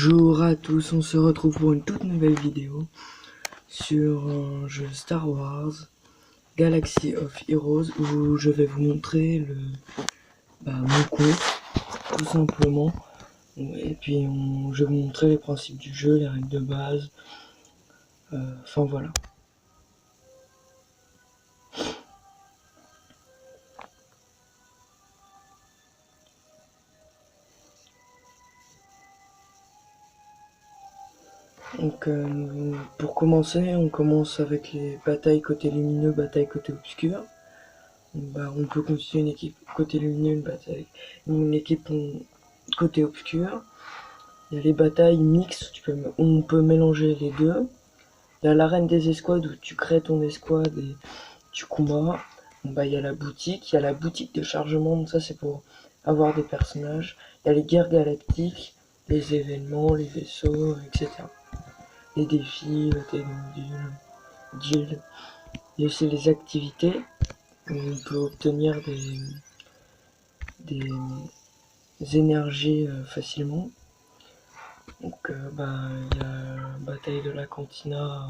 Bonjour à tous, on se retrouve pour une toute nouvelle vidéo sur un jeu Star Wars Galaxy of Heroes où je vais vous montrer mon compte tout simplement, et puis je vais vous montrer les principes du jeu, les règles de base, enfin voilà. Donc pour commencer, on commence avec les batailles côté lumineux, bataille côté obscur. On peut constituer une équipe côté lumineux, une équipe côté obscur. Il y a les batailles mixtes, on peut mélanger les deux. Il y a l'arène des escouades où tu crées ton escouade et tu combats. Il y a la boutique de chargement, donc ça c'est pour avoir des personnages. Il y a les guerres galactiques, les événements, les vaisseaux, etc. Les défis, la guild. Il y a aussi les activités où on peut obtenir des énergies facilement. Donc il y a la bataille de la cantina,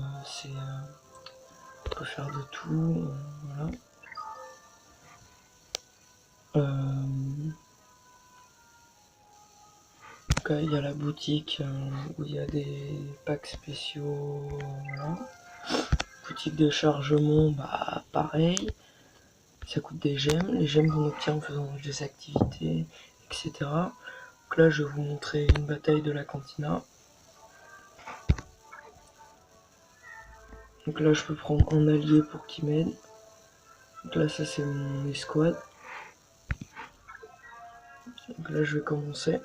on peut faire de tout, voilà. Donc il y a la boutique où il y a des packs spéciaux, voilà. Boutique de chargement, pareil, ça coûte des gemmes, les gemmes qu'on obtient en faisant des activités, etc. Donc là je vais vous montrer une bataille de la cantina. Donc là je peux prendre un allié pour qu'il m'aide. Donc là ça c'est mon escouade. Donc là je vais commencer.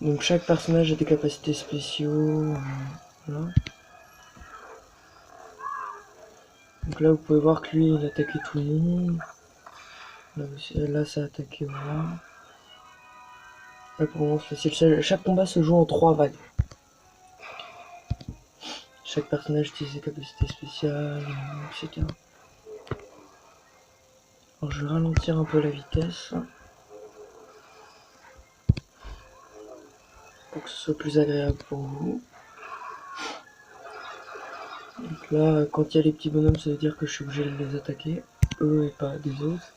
Donc chaque personnage a des capacités spéciaux, voilà. Donc là vous pouvez voir que lui il attaquait tout le monde. Là ça a attaqué, voilà. Là pour moi c'est facile. Chaque combat se joue en 3 vagues. Chaque personnage utilise ses capacités spéciales, etc. Alors je vais ralentir un peu la vitesse pour que ce soit plus agréable pour vous. Donc là, quand il y a les petits bonhommes, ça veut dire que je suis obligé de les attaquer, eux et pas des autres.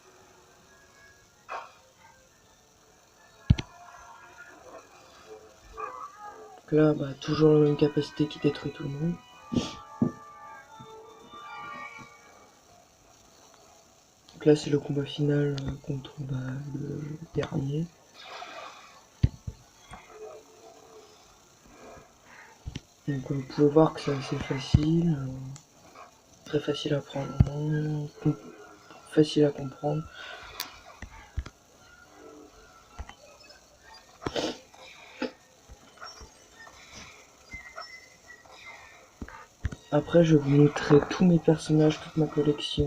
Donc là, toujours la même capacité qui détruit tout le monde. Donc là, c'est le combat final contre le dernier. Donc vous pouvez voir que c'est assez facile, très facile à prendre en main, facile à comprendre. Après je vais vous montrer tous mes personnages, toute ma collection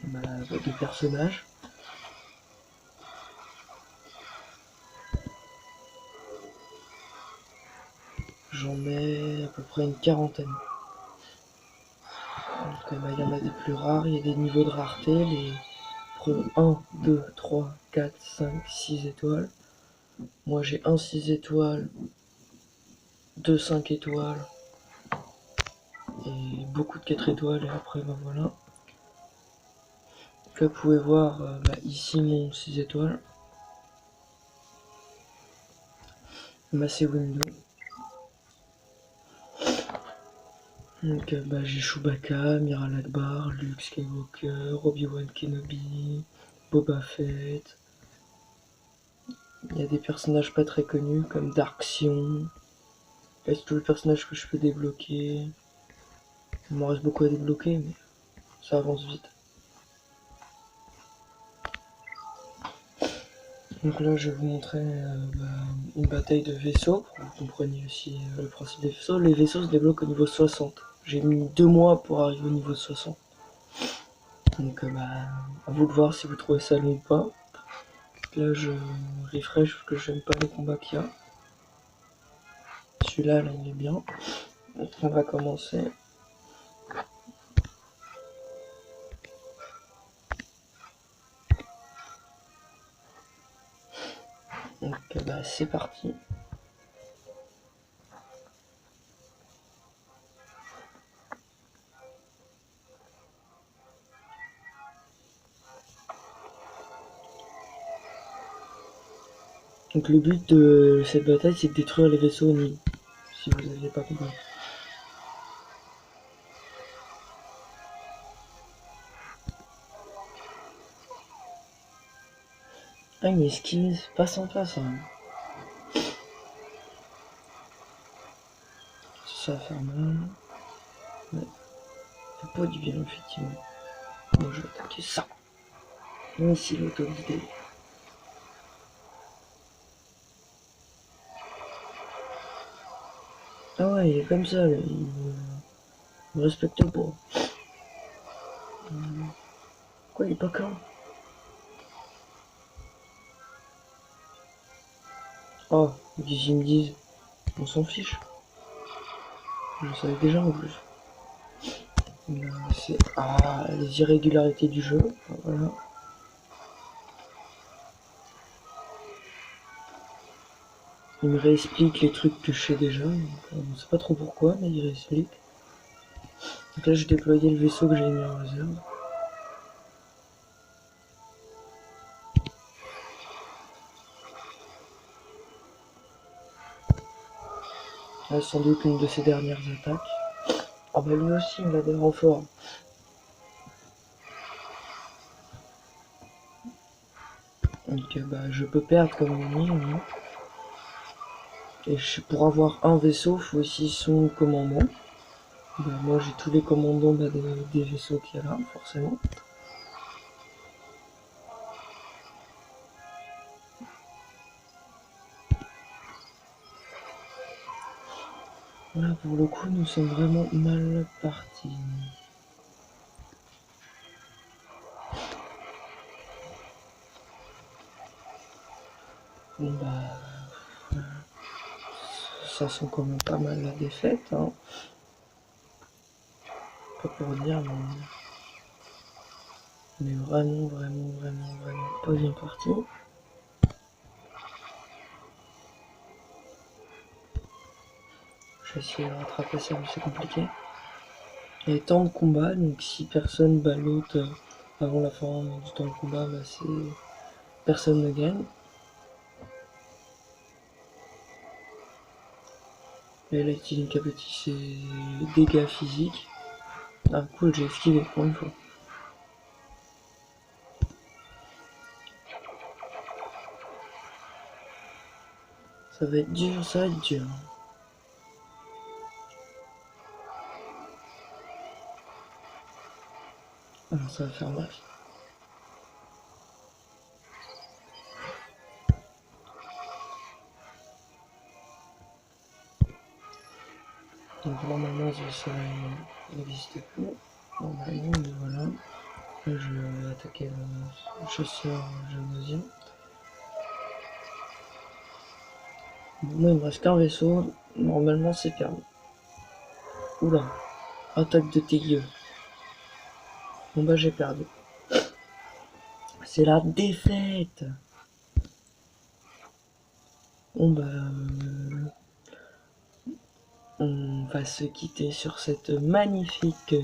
de personnages. J'en ai à peu près une quarantaine. Donc il y en a des plus rares, il y a des niveaux de rareté, les 1, 2, 3, 4, 5, 6 étoiles. Moi j'ai un 6 étoiles, 2 5 étoiles et beaucoup de 4 étoiles, et après voilà. Donc là vous pouvez voir ici mon 6 étoiles. C'est Windows. Donc j'ai Chewbacca, Miral Akbar, Luke Skywalker, Obi-Wan Kenobi, Boba Fett. Il y a des personnages pas très connus comme Dark Sion. Là c'est tous les personnages que je peux débloquer. Il m'en reste beaucoup à débloquer, mais ça avance vite. Donc là je vais vous montrer une bataille de vaisseaux, pour que vous compreniez aussi le principe des vaisseaux. Les vaisseaux se débloquent au niveau 60. J'ai mis 2 mois pour arriver au niveau 60. Donc à vous de voir si vous trouvez ça long ou pas. Là je refresh parce que j'aime pas les combats qu'il y a. Celui-là là, il est bien. Donc on va commencer. Donc bah, c'est parti. Donc le but de cette bataille, c'est de détruire les vaisseaux ennemis, si vous n'aviez pas compris. Ah, une esquisse, pas sympa ça. Ça va faire mal. Ouais. Ça fait pas du bien, effectivement. Bon, je vais attaquer ça. Ici, l'auto-guidé. Ah ouais, il est comme ça, là. Il me respecte pas. Quoi, il est pas quand? Oh, qu'est-ce qu'ils me disent? On s'en fiche. Je le savais déjà en plus. C'est les irrégularités du jeu. Voilà. Il me réexplique les trucs que je sais déjà. On sait pas trop pourquoi, mais il réexplique. Donc là, j'ai déployé le vaisseau que j'ai mis en réserve. Là, sans doute une de ses dernières attaques. Ah bah lui aussi, il a des renforts. Donc bah, je peux perdre comme ennemi. Hein. Et pour avoir un vaisseau, il faut aussi son commandant. Bah, moi j'ai tous les commandants des vaisseaux qu'il y a là, forcément. Là pour le coup, nous sommes vraiment mal partis. Bon bah, ça sent quand même pas mal la défaite. Hein. Pas pour dire, mais on est vraiment pas bien parti. Je vais essayer de rattraper ça, mais c'est compliqué. Il y a temps de combat, donc si personne bat l'autre avant la fin du temps de combat, bah personne ne gagne. Et là, il a petit ses dégâts physiques. Ah cool, j'ai esquivé pour une fois. Ça va être dur, ça va être dur. Alors ça va faire mal. Donc normalement ça n'existe plus. Normalement, mais voilà. Là je vais attaquer le chasseur génosien. Bon, moi il me reste qu'un vaisseau. Normalement c'est perdu. Oula. Attaque de Tégueux. Bon bah j'ai perdu. C'est la défaite. Bon bah on va se quitter sur cette magnifique